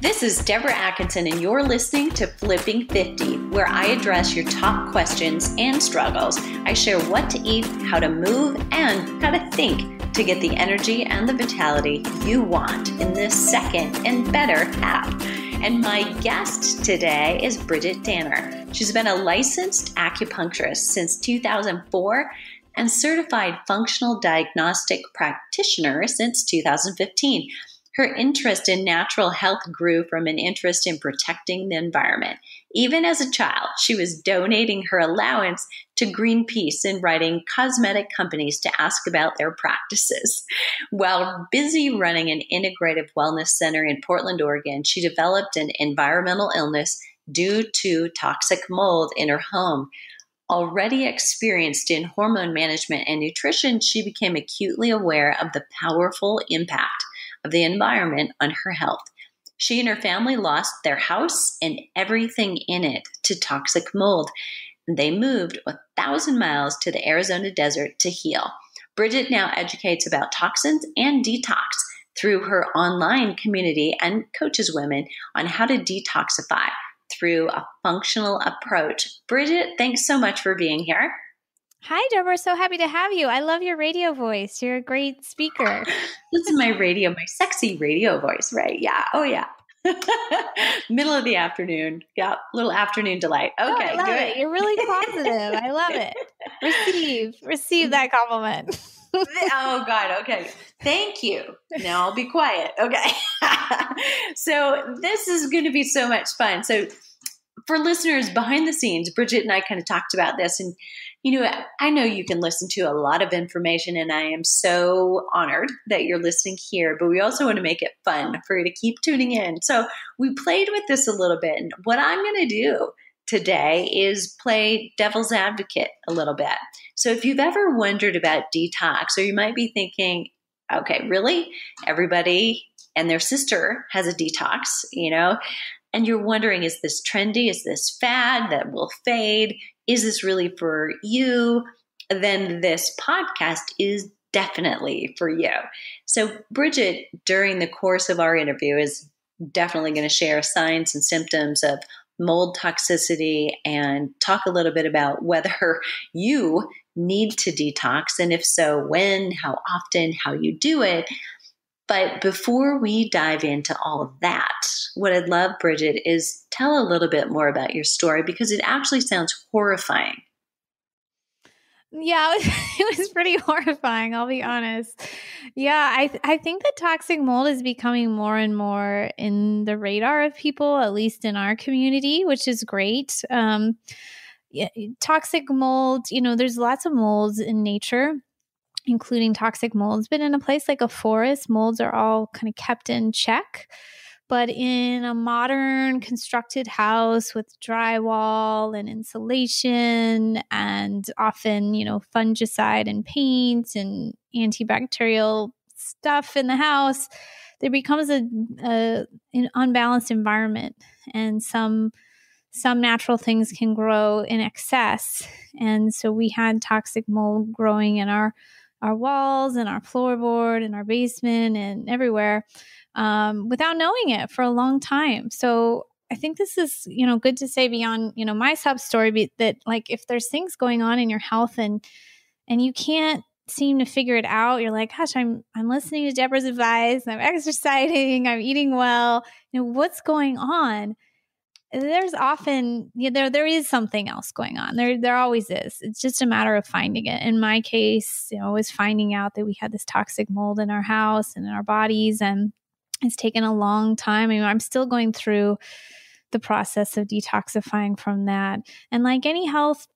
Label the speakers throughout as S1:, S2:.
S1: This is Deborah Atkinson, and you're listening to Flipping 50, where I address your top questions and struggles. I share what to eat, how to move, and how to think to get the energy and the vitality you want in this second and better half. And my guest today is Bridget Danner. She's been a licensed acupuncturist since 2004 and certified functional diagnostic practitioner since 2015. Her interest in natural health grew from an interest in protecting the environment. Even as a child, she was donating her allowance to Greenpeace and writing cosmetic companies to ask about their practices. While busy running an integrative wellness center in Portland, Oregon, she developed an environmental illness due to toxic mold in her home. Already experienced in hormone management and nutrition, she became acutely aware of the powerful impact of the environment on her health. She and her family lost their house and everything in it to toxic mold. They moved 1,000 miles to the Arizona desert to heal. Bridget now educates about toxins and detox through her online community and coaches women on how to detoxify through a functional approach. Bridget, thanks so much for being here.
S2: Hi, Deborah. So happy to have you. I love your radio voice. You're a great speaker.
S1: This is my sexy radio voice, right? Yeah. Oh, yeah. Middle of the afternoon. Yeah. Little afternoon delight. Okay,
S2: I love it. You're really positive. I love it. Receive that compliment.
S1: Oh, God. Okay. Thank you. Now I'll be quiet. Okay. So this is going to be so much fun. So for listeners behind the scenes, Bridget and I kind of talked about this, and I know you can listen to a lot of information, and I am so honored that you're listening here, but we also want to make it fun for you to keep tuning in. So we played with this a little bit, and what I'm going to do today is play devil's advocate a little bit. So if you've ever wondered about detox, or you might be thinking, okay, really? Everybody and their sister has a detox, and you're wondering, is this trendy? Is this fad that will fade? Is this really for you? Then this podcast is definitely for you. So Bridget, during the course of our interview, is definitely going to share signs and symptoms of mold toxicity and talk a little bit about whether you need to detox, and if so, when, how often, how you do it. But before we dive into all of that, what I'd love, Bridget, is tell a little bit more about your story, because it actually sounds horrifying.
S2: Yeah, it was pretty horrifying, I'll be honest. Yeah, I think that toxic mold is becoming more and more in the radar of people, at least in our community, which is great. Toxic mold, there's lots of molds in nature, including toxic molds, but in a place like a forest, molds are all kind of kept in check. But in a modern constructed house with drywall and insulation and often, fungicide and paint and antibacterial stuff in the house, there becomes an unbalanced environment, and some natural things can grow in excess. And so we had toxic mold growing in our walls and our floorboard and our basement and everywhere without knowing it for a long time. So I think this is, good to say beyond, my sub story, that like if there's things going on in your health and you can't seem to figure it out, you're like, gosh, I'm listening to Deborah's advice, I'm exercising, I'm eating well, what's going on? There's often, there is something else going on. There always is. It's just a matter of finding it. In my case, was finding out that we had this toxic mold in our house and in our bodies, and it's taken a long time. I'm still going through the process of detoxifying from that. And like any health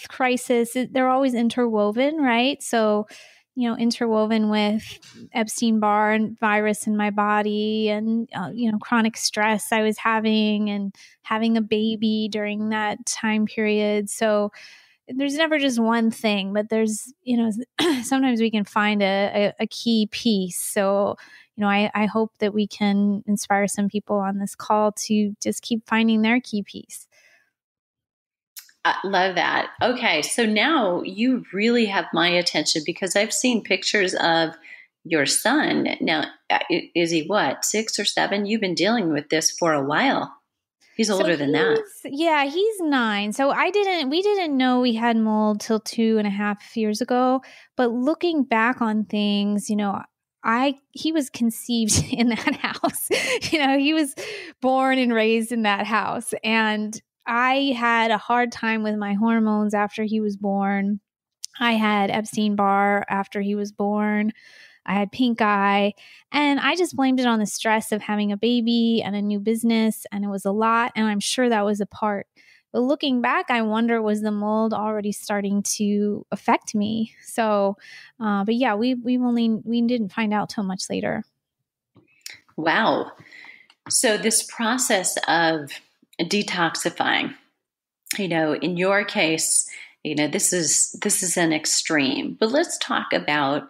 S2: crisis, they're always interwoven, right? So, interwoven with Epstein-Barr virus in my body and, chronic stress I was having and having a baby during that time period. So there's never just one thing, but there's, sometimes we can find a key piece. So, I hope that we can inspire some people on this call to just keep finding their key piece.
S1: I love that. Okay, so now you really have my attention, because I've seen pictures of your son. Now, is he what, 6 or 7? You've been dealing with this for a while. He's older than that.
S2: Yeah, he's 9. So we didn't know we had mold till 2.5 years ago. But looking back on things, he was conceived in that house. He was born and raised in that house. And I had a hard time with my hormones after he was born. I had Epstein-Barr after he was born. I had pink eye, and I just blamed it on the stress of having a baby and a new business, and it was a lot, and I'm sure that was a part. But looking back, I wonder, was the mold already starting to affect me? So, but yeah, we didn't find out till much later.
S1: Wow. So this process of detoxifying, in your case, this is an extreme, but let's talk about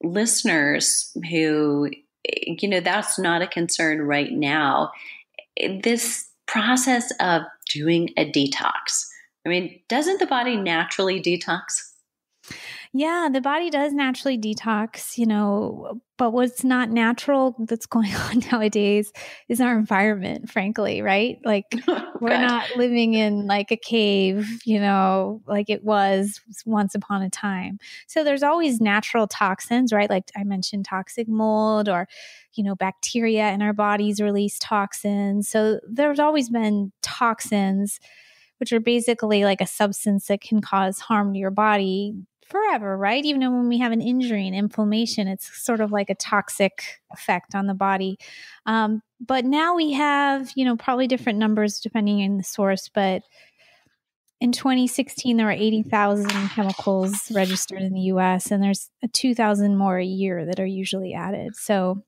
S1: listeners who, that's not a concern right now. This process of doing a detox. I mean, doesn't the body naturally detox?
S2: Yeah, the body does naturally detox, but what's not natural that's going on nowadays is our environment, frankly, right? Like we're not living in like a cave, like it was once upon a time. So there's always natural toxins, right? Like I mentioned toxic mold or, bacteria in our bodies release toxins. So there's always been toxins, which are basically like a substance that can cause harm to your body forever, right? Even when we have an injury and inflammation, it's sort of like a toxic effect on the body. But now we have, probably different numbers depending on the source, but in 2016, there were 80,000 chemicals registered in the US, and there's 2,000 more a year that are usually added. So,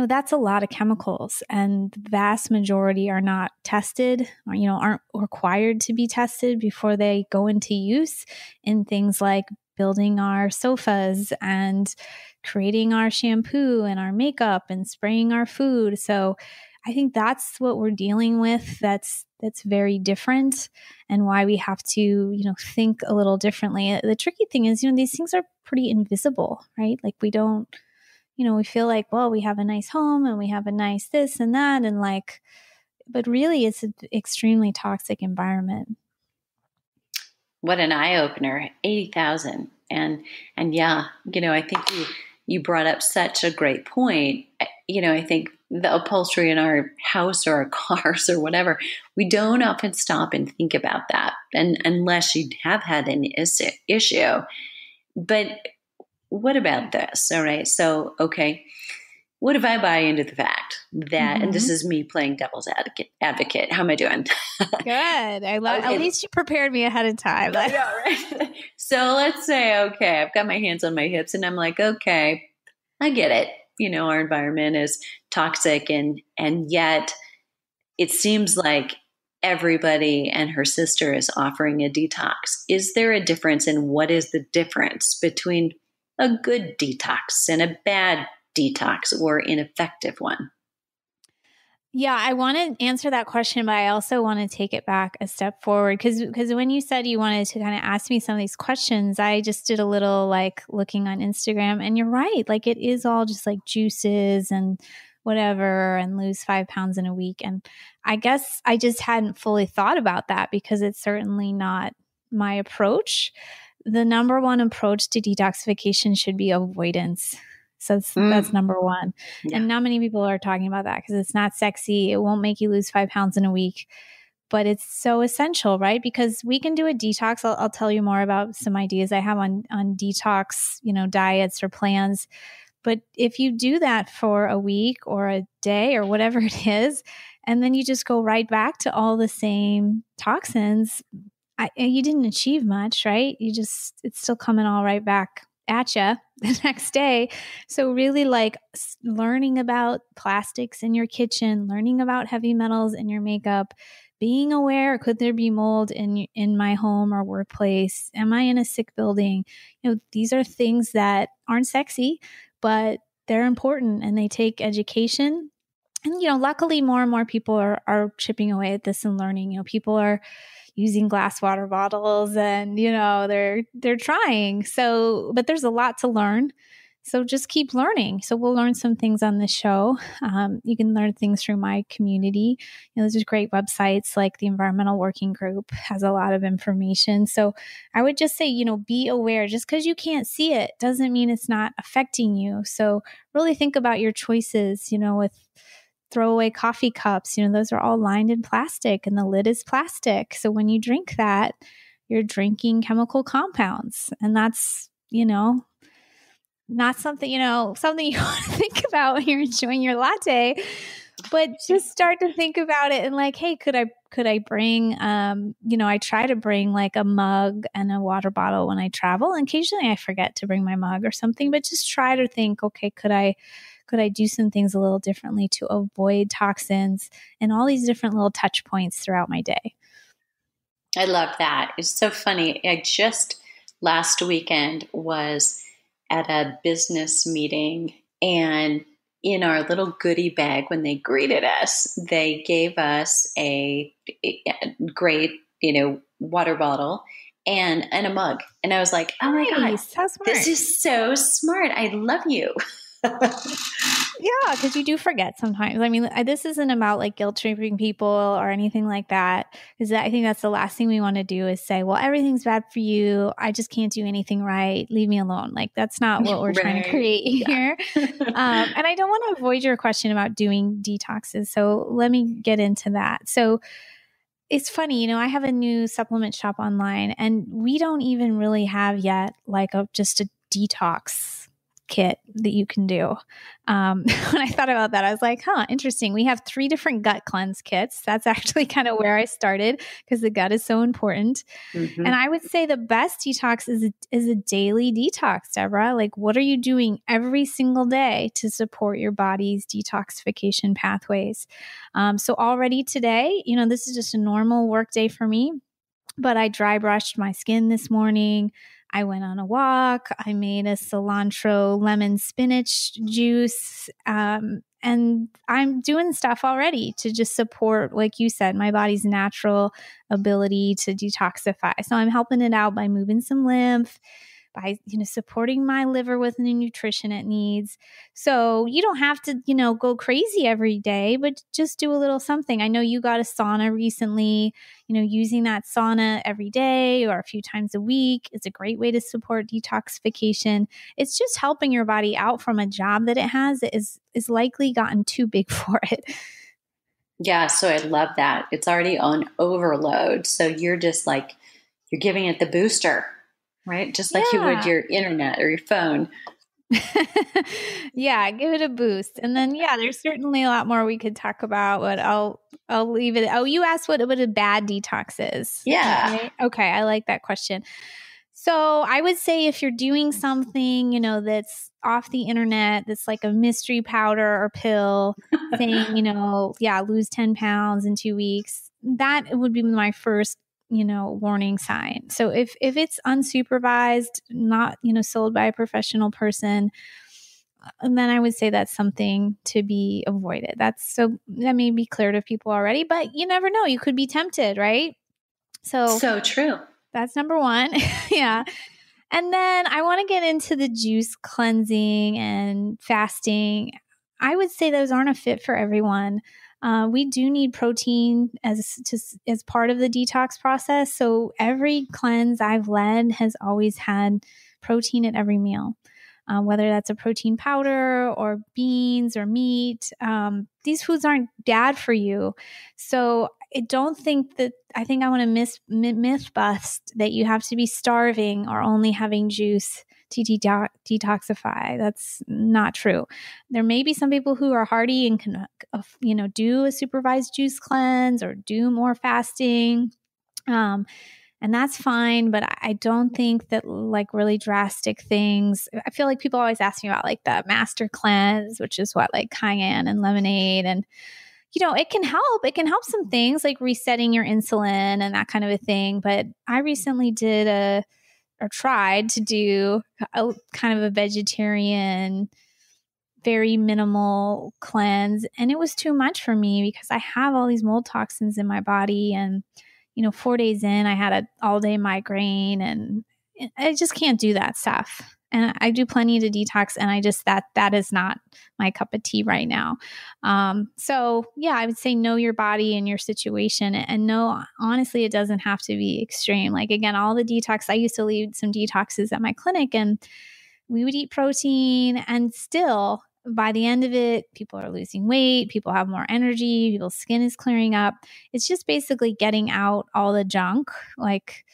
S2: that's a lot of chemicals, and the vast majority are not tested, or, aren't required to be tested before they go into use in things like building our sofas and creating our shampoo and our makeup and spraying our food. So I think that's what we're dealing with. That's very different, and why we have to, think a little differently. The tricky thing is, these things are pretty invisible, right? Like we don't, we feel like, well, we have a nice home and we have a nice this and that. And but really it's an extremely toxic environment.
S1: What an eye opener, 80,000. And yeah, I think you brought up such a great point. I think the upholstery in our house or our cars or whatever, we don't often stop and think about that. And unless you have had an issue, but what about this? All right. So, okay. What if I buy into the fact that, and this is me playing devil's advocate. How am I doing?
S2: Good. I love, at least you prepared me ahead of time.
S1: Yeah, right. So let's say, okay, I've got my hands on my hips and I'm like, okay, I get it. Our environment is toxic and yet it seems like everybody and her sister is offering a detox. Is there a difference, and what is the difference between a good detox and a bad detox or ineffective one?
S2: Yeah, I want to answer that question, but I also want to take it back a step forward because when you said you wanted to kind of ask me some of these questions, I just did a little like looking on Instagram, and you're right. Like it is all just like juices and whatever, and lose 5 pounds in a week. And I guess I just hadn't fully thought about that because it's certainly not my approach. The number one approach to detoxification should be avoidance. So that's number one. Yeah. And not many people are talking about that because it's not sexy. It won't make you lose 5 pounds in a week, but it's so essential, right? Because we can do a detox. I'll tell you more about some ideas I have on detox, diets or plans. But if you do that for a week or a day or whatever it is, and then you just go right back to all the same toxins, you didn't achieve much, right? It's still coming all right back at you the next day. So really like learning about plastics in your kitchen, learning about heavy metals in your makeup, being aware, could there be mold in my home or workplace? Am I in a sick building? These are things that aren't sexy, but they're important and they take education. And, luckily more and more people are chipping away at this and learning. People are using glass water bottles and, they're trying. So, but there's a lot to learn. So just keep learning. So we'll learn some things on this show. You can learn things through my community. There's just great websites like the Environmental Working Group has a lot of information. So I would just say, be aware. Just because you can't see it doesn't mean it's not affecting you. So really think about your choices, with throwaway coffee cups, those are all lined in plastic and the lid is plastic. So when you drink that, you're drinking chemical compounds, and that's, not something, something you want to think about when you're enjoying your latte, but just start to think about it and like, hey, could I bring, I try to bring like a mug and a water bottle when I travel. And occasionally I forget to bring my mug or something, but just try to think, okay, could I do some things a little differently to avoid toxins and all these different little touch points throughout my day?
S1: I love that. It's so funny. I just last weekend was at a business meeting, and in our little goodie bag, when they greeted us, they gave us a great, water bottle and a mug. And I was like, oh my God, this is so smart. I love you.
S2: Yeah, because you do forget sometimes. I mean, this isn't about like guilt tripping people or anything like that. Because I think that's the last thing we want to do is say, well, everything's bad for you. I just can't do anything right. Leave me alone. Like that's not what we're trying to create here. And I don't want to avoid your question about doing detoxes. So let me get into that. So it's funny, I have a new supplement shop online, and we don't even really have yet like just a detox kit that you can do. When I thought about that, I was like, interesting. We have 3 different gut cleanse kits. That's actually kind of where I started because the gut is so important. Mm-hmm. And I would say the best detox is a daily detox, Deborah. Like, what are you doing every single day to support your body's detoxification pathways? So already today, this is just a normal work day for me, but I dry brushed my skin this morning. I went on a walk. I made a cilantro lemon spinach juice. And I'm doing stuff already to just support, like you said, my body's natural ability to detoxify. So I'm helping it out by moving some lymph, by, supporting my liver with the nutrition it needs. So you don't have to, go crazy every day, but just do a little something. I know you got a sauna recently, using that sauna every day or a few times a week is a great way to support detoxification. It's just helping your body out from a job that it has that is likely gotten too big for it.
S1: Yeah. So I love that. It's already on overload. So you're just like, you're giving it the booster. Right? Just like you would your internet or your phone.
S2: Yeah, give it a boost. And then, there's certainly a lot more we could talk about, but I'll leave it. Oh, you asked what a bad detox is.
S1: Yeah.
S2: Right? Okay. I like that question. So I would say if you're doing something, that's off the internet, that's like a mystery powder or pill saying, lose 10 pounds in 2 weeks, that would be my first warning sign. So if it's unsupervised, not, sold by a professional person, then I would say that's something to be avoided. That may be clear to people already, but you never know. You could be tempted, right?
S1: So true.
S2: That's number 1. Yeah. And then I want to get into the juice cleansing and fasting. I would say those aren't a fit for everyone. We do need protein as part of the detox process. So every cleanse I've led has always had protein at every meal, whether that's a protein powder or beans or meat. These foods aren't bad for you. So I think I want to myth bust that you have to be starving or only having juice to detoxify. That's not true. There may be some people who are hardy and can, do a supervised juice cleanse or do more fasting. And that's fine, but I don't think that like really drastic things. I feel like people always ask me about like the master cleanse, which is what, like cayenne and lemonade, and it can help. It can help some things like resetting your insulin and that kind of a thing. But I recently tried to do a kind of a vegetarian, very minimal cleanse. And it was too much for me because I have all these mold toxins in my body. And, 4 days in, I had an all-day migraine, and I just can't do that stuff. and I do plenty to detox, and I just, that is not my cup of tea right now. So yeah, I would say know your body and your situation, and know, honestly, it doesn't have to be extreme. Like, again, all the detox, I used to lead some detoxes at my clinic, and we would eat protein, and still by the end of it, people are losing weight, people have more energy, people's skin is clearing up. It's just basically getting out all the junk, like,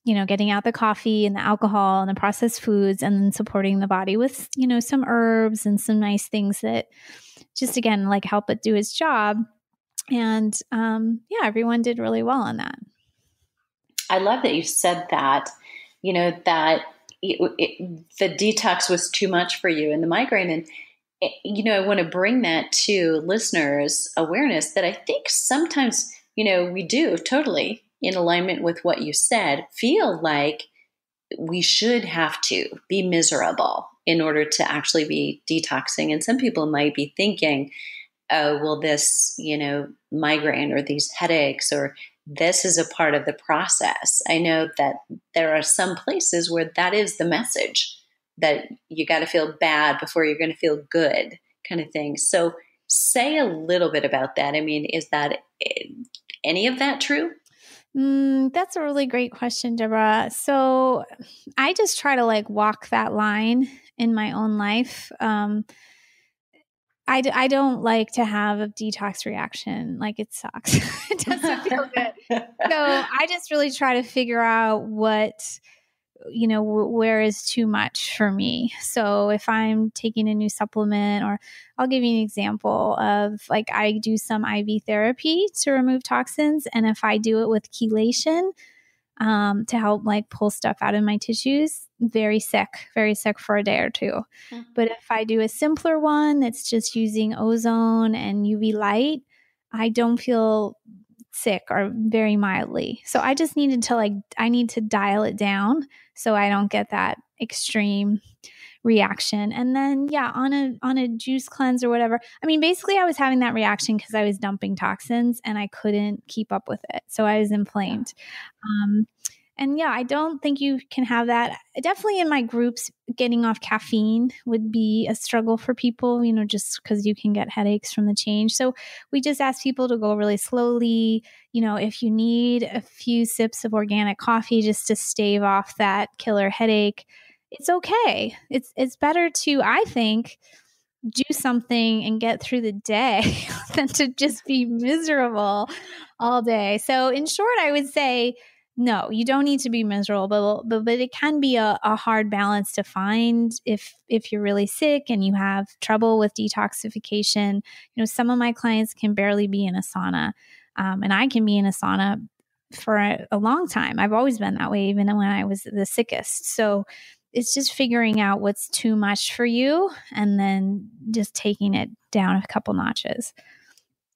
S2: getting out the coffee and the alcohol and the processed foods, and then supporting the body with, some herbs and some nice things that just, again, like, help it do its job. And yeah, everyone did really well on that.
S1: I love that you said that, that the detox was too much for you and the migraine. And, I want to bring that to listeners' awareness that I think sometimes, we do totally, in alignment with what you said, feel like we should have to be miserable in order to actually be detoxing. And some people might be thinking, oh, well, this, migraine or these headaches, or this is a part of the process. I know that there are some places where that is the message, that you got to feel bad before you're going to feel good, kind of thing. So say a little bit about that. I mean, is that any of that true?
S2: That's a really great question, Deborah. So I just try to walk that line in my own life. I don't like to have a detox reaction. Like, it sucks. It doesn't feel good. So I just really try to figure out what, where is too much for me. So if I'm taking a new supplement, or I'll give you an example of, I do some IV therapy to remove toxins. And if I do it with chelation, to help pull stuff out of my tissues, very sick for a day or two. Mm-hmm. But if I do a simpler one that's just using ozone and UV light, I don't feel sick, or very mildly. So I just needed to I need to dial it down so I don't get that extreme reaction. And then on a juice cleanse or whatever, I mean, basically I was having that reaction because I was dumping toxins and I couldn't keep up with it. So I was inflamed. And I don't think you can have that. Definitely in my groups, getting off caffeine would be a struggle for people, just because you can get headaches from the change. So we just ask people to go really slowly. If you need a few sips of organic coffee just to stave off that killer headache, it's okay. It's better to, I think, do something and get through the day than to just be miserable all day. So in short, I would say, no, you don't need to be miserable, but it can be a hard balance to find if you're really sick and you have trouble with detoxification. Some of my clients can barely be in a sauna, and I can be in a sauna for a long time. I've always been that way, even when I was the sickest. So it's just figuring out what's too much for you and then just taking it down a couple notches.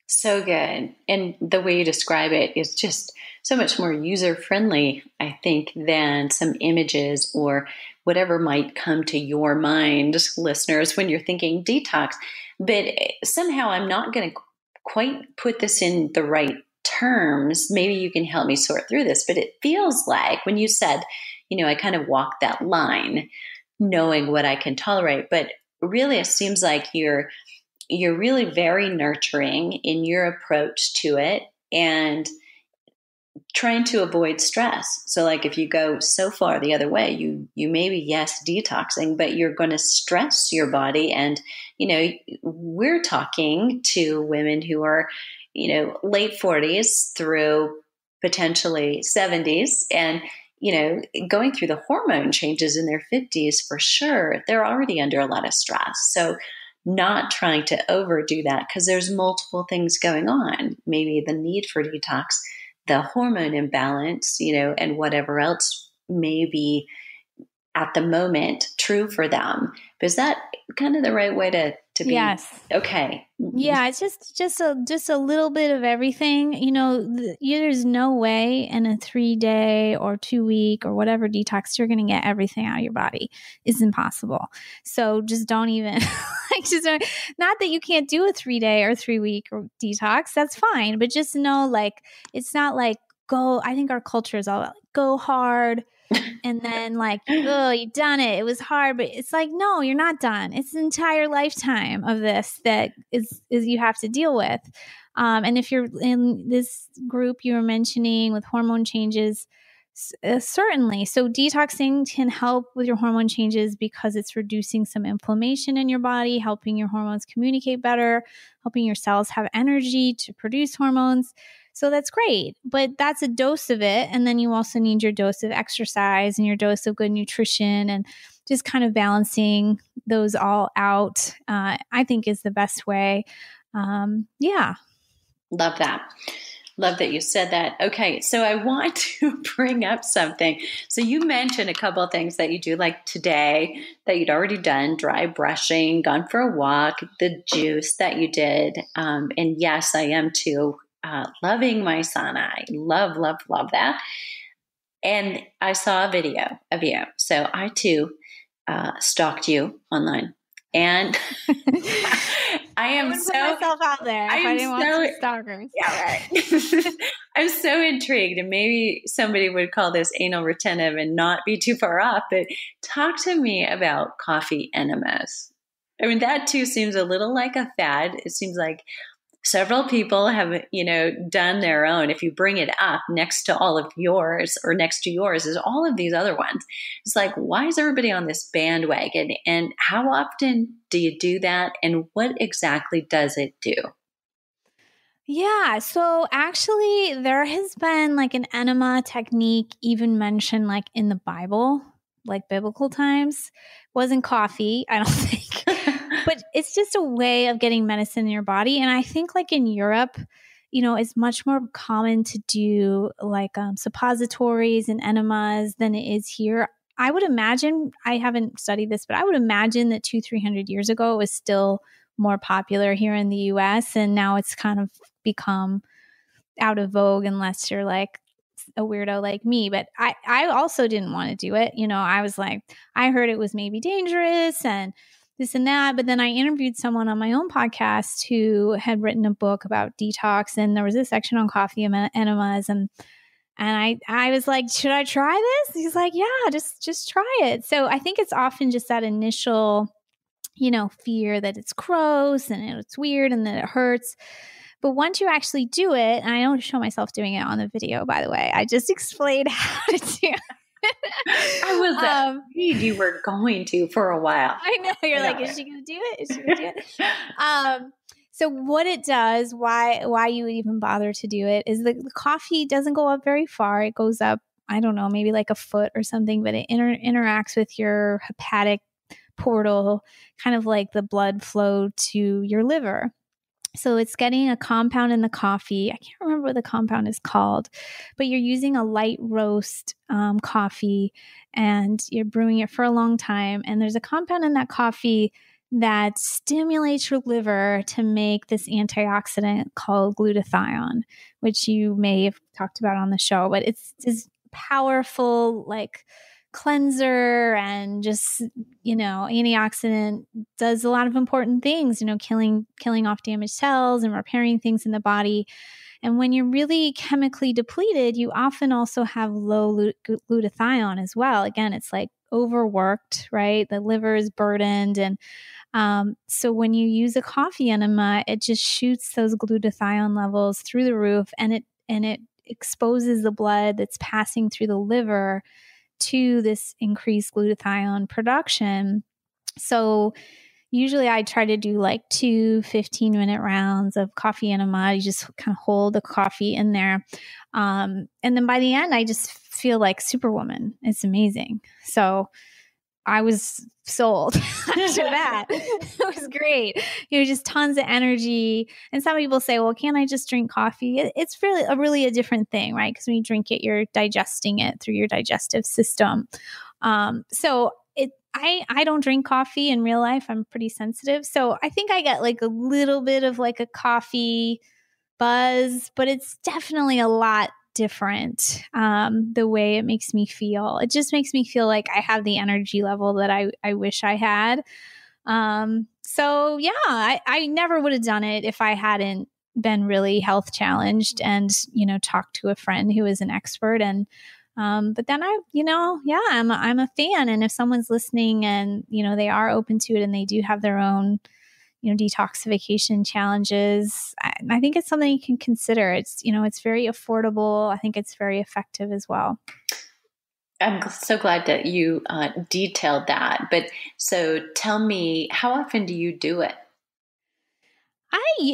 S1: So good. And the way you describe it is just so much more user-friendly, I think, than some images or whatever might come to your mind, listeners, when you're thinking detox. But somehow I'm not going to quite put this in the right terms. Maybe you can help me sort through this. But it feels like when you said, I kind of walk that line, knowing what I can tolerate. But really, it seems like you're really very nurturing in your approach to it and trying to avoid stress. So if you go so far the other way, you maybe, yes, detoxing, but you're going to stress your body. And, we're talking to women who are, late 40s through potentially 70s and, going through the hormone changes in their 50s for sure. They're already under a lot of stress. So not trying to overdo that because there's multiple things going on. Maybe the need for detox, the hormone imbalance, and whatever else may be at the moment true for them. But is that kind of the right way to be?
S2: Yes.
S1: Okay.
S2: Yeah, it's just a little bit of everything. There's no way in a 3-day or 2-week or whatever detox you're going to get everything out of your body. It's impossible. So just don't even not that you can't do a 3-day or 3-week detox. That's fine, but just know it's not go. I think our culture is all about go hard, And then like, oh, you've done it. It was hard, but it's like, no, you're not done. It's an entire lifetime of this that is you have to deal with. And if you're in this group you were mentioning with hormone changes, certainly. So detoxing can help with your hormone changes because it's reducing some inflammation in your body, helping your hormones communicate better, helping your cells have energy to produce hormones. So that's great, but that's a dose of it. And then you also need your dose of exercise and your dose of good nutrition, and just kind of balancing those all out, I think is the best way. Yeah.
S1: Love that. Love that you said that. Okay, so I want to bring up something. So you mentioned a couple of things that you do, like today that you'd already done, dry brushing, gone for a walk, the juice that you did. And yes, I am too. Loving my sauna. I love, love, love that. And I saw a video of you. So I too stalked you online. And I am
S2: put myself out there if I didn't want some stalkers.
S1: Yeah, right. I'm so intrigued, and maybe somebody would call this anal retentive and not be too far off, but talk to me about coffee enemas. I mean, that too seems a little like a fad. It seems like several people have, done their own. If you bring it up next to all of yours, or next to yours is all of these other ones. It's like, why is everybody on this bandwagon? And how often do you do that? And what exactly does it do?
S2: Yeah. So actually there has been like an enema technique even mentioned like in the Bible, like biblical times. Wasn't coffee, I don't think. But it's just a way of getting medicine in your body. And I think like in Europe, it's much more common to do like suppositories and enemas than it is here. I would imagine, I haven't studied this, but I would imagine that 200-300 years ago it was still more popular here in the US. And now it's kind of become out of vogue unless you're like a weirdo like me. But I also didn't want to do it. I was like, I heard it was maybe dangerous and this and that. But then I interviewed someone on my own podcast who had written a book about detox, and there was a section on coffee enemas, and I was like, should I try this? He's like, yeah, just try it. So I think it's often just that initial, fear that it's gross and it's weird and that it hurts. But once you actually do it, and I don't show myself doing it on the video, by the way, I just explained how to do it.
S1: I was afraid you were going to for a while.
S2: I know. You're like, is she going to do it? Is she going to do it? So what it does, why you would even bother to do it, is the coffee doesn't go up very far. It goes up, I don't know, maybe like a foot or something, but it interacts with your hepatic portal, kind of like the blood flow to your liver. So it's getting a compound in the coffee. I can't remember what the compound is called, but you're using a light roast coffee, and you're brewing it for a long time. And there's a compound in that coffee that stimulates your liver to make this antioxidant called glutathione, which you may have talked about on the show. But it's this powerful, like, cleanser and just, antioxidant, does a lot of important things, killing off damaged cells and repairing things in the body. And when you're really chemically depleted, you often also have low glutathione as well. Again, it's like overworked, right? The liver is burdened. And so when you use a coffee enema, it just shoots those glutathione levels through the roof, and it exposes the blood that's passing through the liver to this increased glutathione production. So usually I try to do like 2 15-minute rounds of coffee enema. You just kind of hold the coffee in there. And then by the end, I just feel like Superwoman. It's amazing. So I was sold after that. It was great. Just tons of energy. And some people say, well, can't I just drink coffee? It's really a different thing, right? Because when you drink it, you're digesting it through your digestive system. So I don't drink coffee in real life. I'm pretty sensitive. So I think I get like a little bit of like a coffee buzz, but it's definitely a lot different, the way it makes me feel. It just makes me feel like I have the energy level that I wish I had. So yeah, I never would have done it if I hadn't been really health challenged and, talked to a friend who is an expert. And But then I'm a fan. And if someone's listening and, they are open to it and they do have their own, detoxification challenges, I think it's something you can consider. It's very affordable. I think it's very effective as well.
S1: I'm so glad that you detailed that. But so tell me, how often do you do it?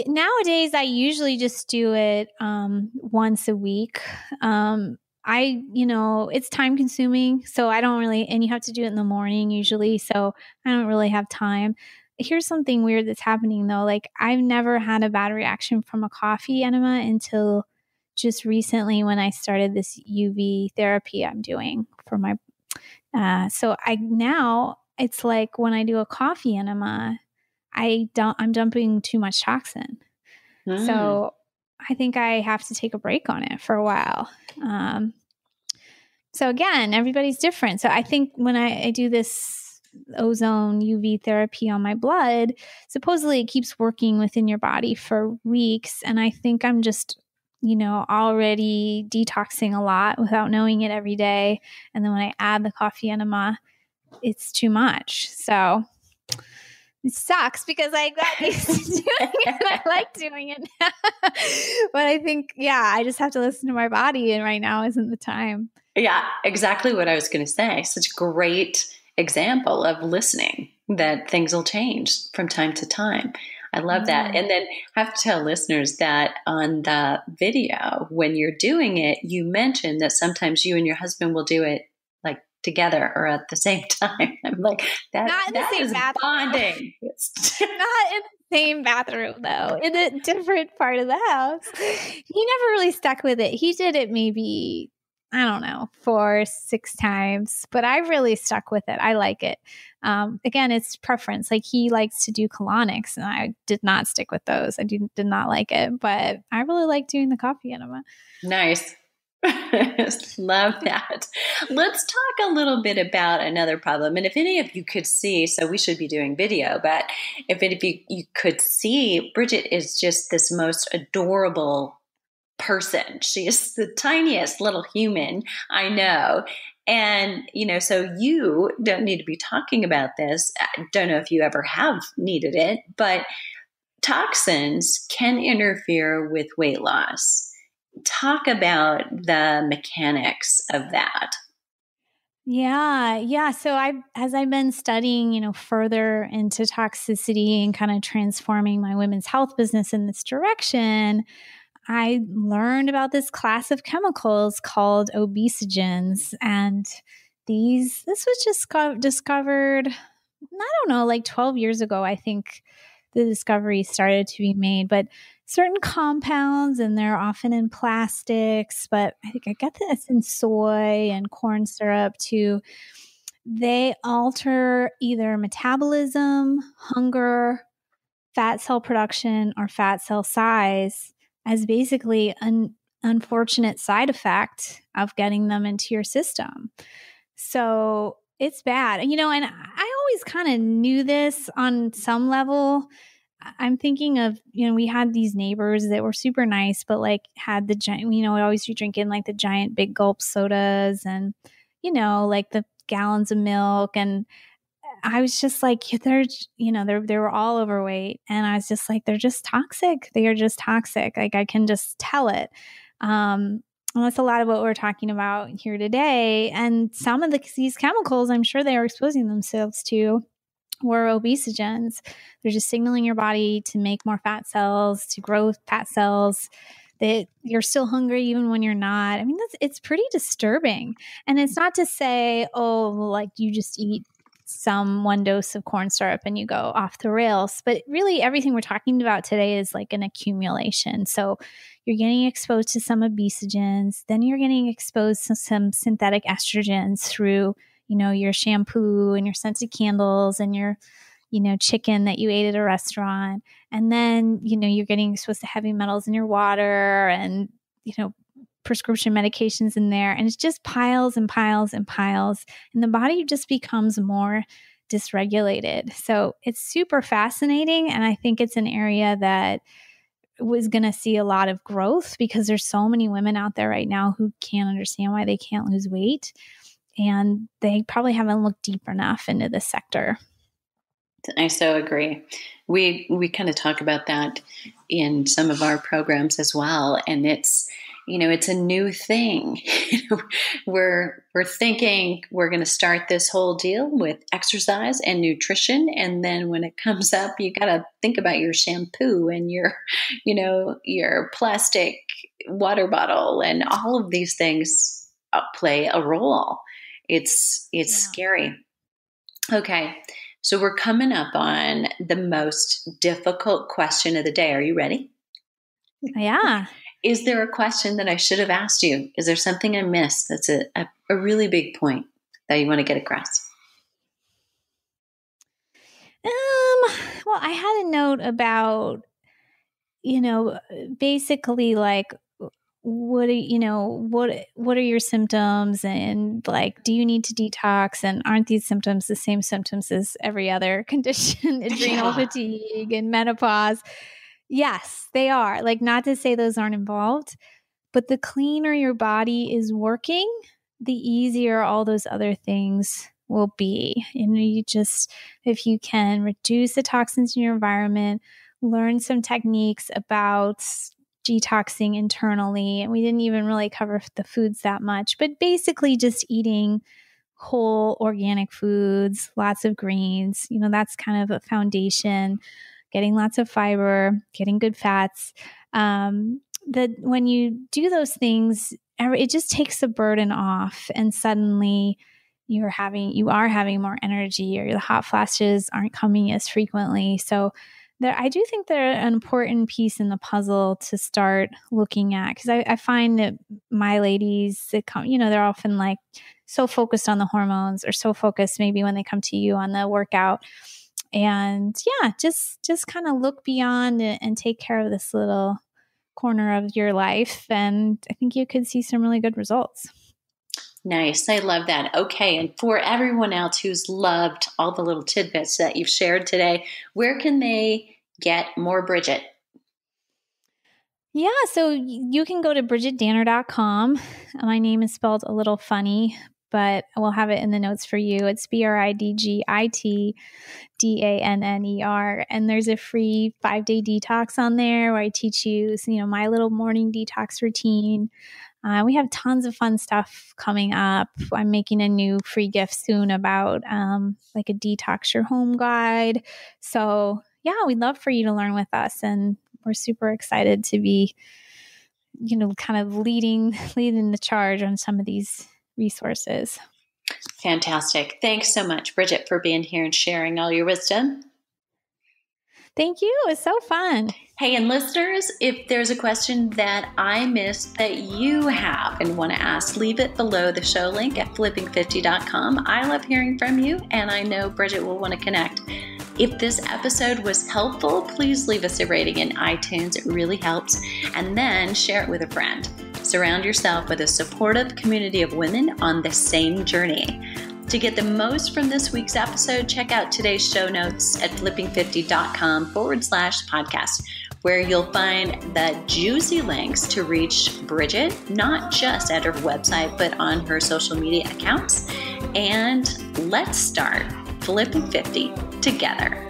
S2: Nowadays, I usually just do it once a week. It's time consuming, so I don't really, and you have to do it in the morning usually, so I don't really have time. Here's something weird that's happening though. Like, I've never had a bad reaction from a coffee enema until just recently when I started this UV therapy I'm doing for my, now it's like when I do a coffee enema, I'm dumping too much toxin. So I think I have to take a break on it for a while. So again, everybody's different. So I think when I do this ozone UV therapy on my blood, supposedly it keeps working within your body for weeks. And I think I'm just, already detoxing a lot without knowing it every day. And then when I add the coffee enema, it's too much. So it sucks because I got used to doing it and I like doing it now. But I think, I just have to listen to my body, and right now isn't the time.
S1: Yeah, exactly what I was going to say. Such a great example of listening, that things will change from time to time. I love that. And then I have to tell listeners that on the video, when you're doing it, you mentioned that sometimes you and your husband will do it like together or at the same time. I'm like, that is bonding.
S2: Not in the same bathroom, though, in a different part of the house. He never really stuck with it. He did it maybe, I don't know, 4-6 times, but I really stuck with it. I like it. Again, it's preference. Like, he likes to do colonics, and I did not stick with those. I did not like it, but I really like doing the coffee enema.
S1: Nice. Love that. Let's talk a little bit about another problem. And if any of you could see, so we should be doing video, but if any of you could see, Bridget is just this most adorable person. She is the tiniest little human I know. And, so you don't need to be talking about this. I don't know if you ever have needed it, but toxins can interfere with weight loss. Talk about the mechanics of that.
S2: Yeah. So as I've been studying, further into toxicity and kind of transforming my women's health business in this direction, I learned about this class of chemicals called obesogens. And this was just discovered, I don't know, like 12 years ago, I think the discovery started to be made. But certain compounds, and they're often in plastics, but I think I got this in soy and corn syrup too. They alter either metabolism, hunger, fat cell production, or fat cell size as basically an unfortunate side effect of getting them into your system. So it's bad. And I always kind of knew this on some level. I'm thinking of, we had these neighbors that were super nice, but like had the giant, we always be drinking like the giant big gulp sodas and, like the gallons of milk. And I was just like, they were all overweight. And I was just like, they're just toxic. They are just toxic. Like, I can just tell it. And that's a lot of what we're talking about here today. And some of these chemicals, I'm sure they are exposing themselves to, were obesogens. They're just signaling your body to make more fat cells, to grow fat cells, that you're still hungry even when you're not. I mean, it's pretty disturbing. And it's not to say, like you just eat one dose of corn syrup and you go off the rails. But really everything we're talking about today is like an accumulation. So you're getting exposed to some obesogens, then you're getting exposed to some synthetic estrogens through, your shampoo and your scented candles and your, chicken that you ate at a restaurant. And then, you're getting exposed to heavy metals in your water and, prescription medications in there. And it's just piles and piles and piles. And the body just becomes more dysregulated. So it's super fascinating. And I think it's an area that was going to see a lot of growth because there's so many women out there right now who can't understand why they can't lose weight. And they probably haven't looked deep enough into this sector.
S1: I so agree. We kind of talk about that in some of our programs as well. And it's, it's a new thing. We're thinking we're going to start this whole deal with exercise and nutrition. And then when it comes up, you got to think about your shampoo and your plastic water bottle and all of these things play a role. It's scary. Okay. So we're coming up on the most difficult question of the day. Are you ready?
S2: Yeah.
S1: Is there a question that I should have asked you? Is there something I missed that's a really big point that you want to get across?
S2: Well, I had a note about, basically like, what are your symptoms, and like, do you need to detox, and aren't these symptoms the same symptoms as every other condition, adrenal fatigue and menopause? Yes, they are. Like, not to say those aren't involved, but the cleaner your body is working, the easier all those other things will be. You just, if you can reduce the toxins in your environment, learn some techniques about detoxing internally. And we didn't even really cover the foods that much, but basically just eating whole organic foods, lots of greens, that's kind of a foundation, getting lots of fiber, getting good fats. That when you do those things, it just takes the burden off, and suddenly you are having more energy, or the hot flashes aren't coming as frequently. So I do think they're an important piece in the puzzle to start looking at, because I find that my ladies that come, they're often like so focused on the hormones, or so focused maybe when they come to you on the workout. And just kind of look beyond and take care of this little corner of your life. And I think you could see some really good results.
S1: Nice. I love that. Okay. And for everyone else who's loved all the little tidbits that you've shared today, where can they get more Bridget?
S2: Yeah. So you can go to bridgetdanner.com. My name is spelled a little funny, but we'll have it in the notes for you. It's BRIDGITDANNER. And there's a free 5-day detox on there where I teach you, my little morning detox routine. We have tons of fun stuff coming up. I'm making a new free gift soon about like a detox your home guide. So yeah, we'd love for you to learn with us. And we're super excited to be, kind of leading the charge on some of these resources.
S1: Fantastic. Thanks so much, Bridget, for being here and sharing all your wisdom.
S2: Thank you. It's so fun.
S1: Hey, and listeners, if there's a question that I missed that you have and want to ask, leave it below the show link at flipping50.com. I love hearing from you, and I know Bridget will want to connect. If this episode was helpful, please leave us a rating in iTunes. It really helps. And then share it with a friend. Surround yourself with a supportive community of women on the same journey. To get the most from this week's episode, check out today's show notes at flipping50.com/podcast, where you'll find the juicy links to reach Bridget, not just at her website, but on her social media accounts. And let's start Flipping 50 together.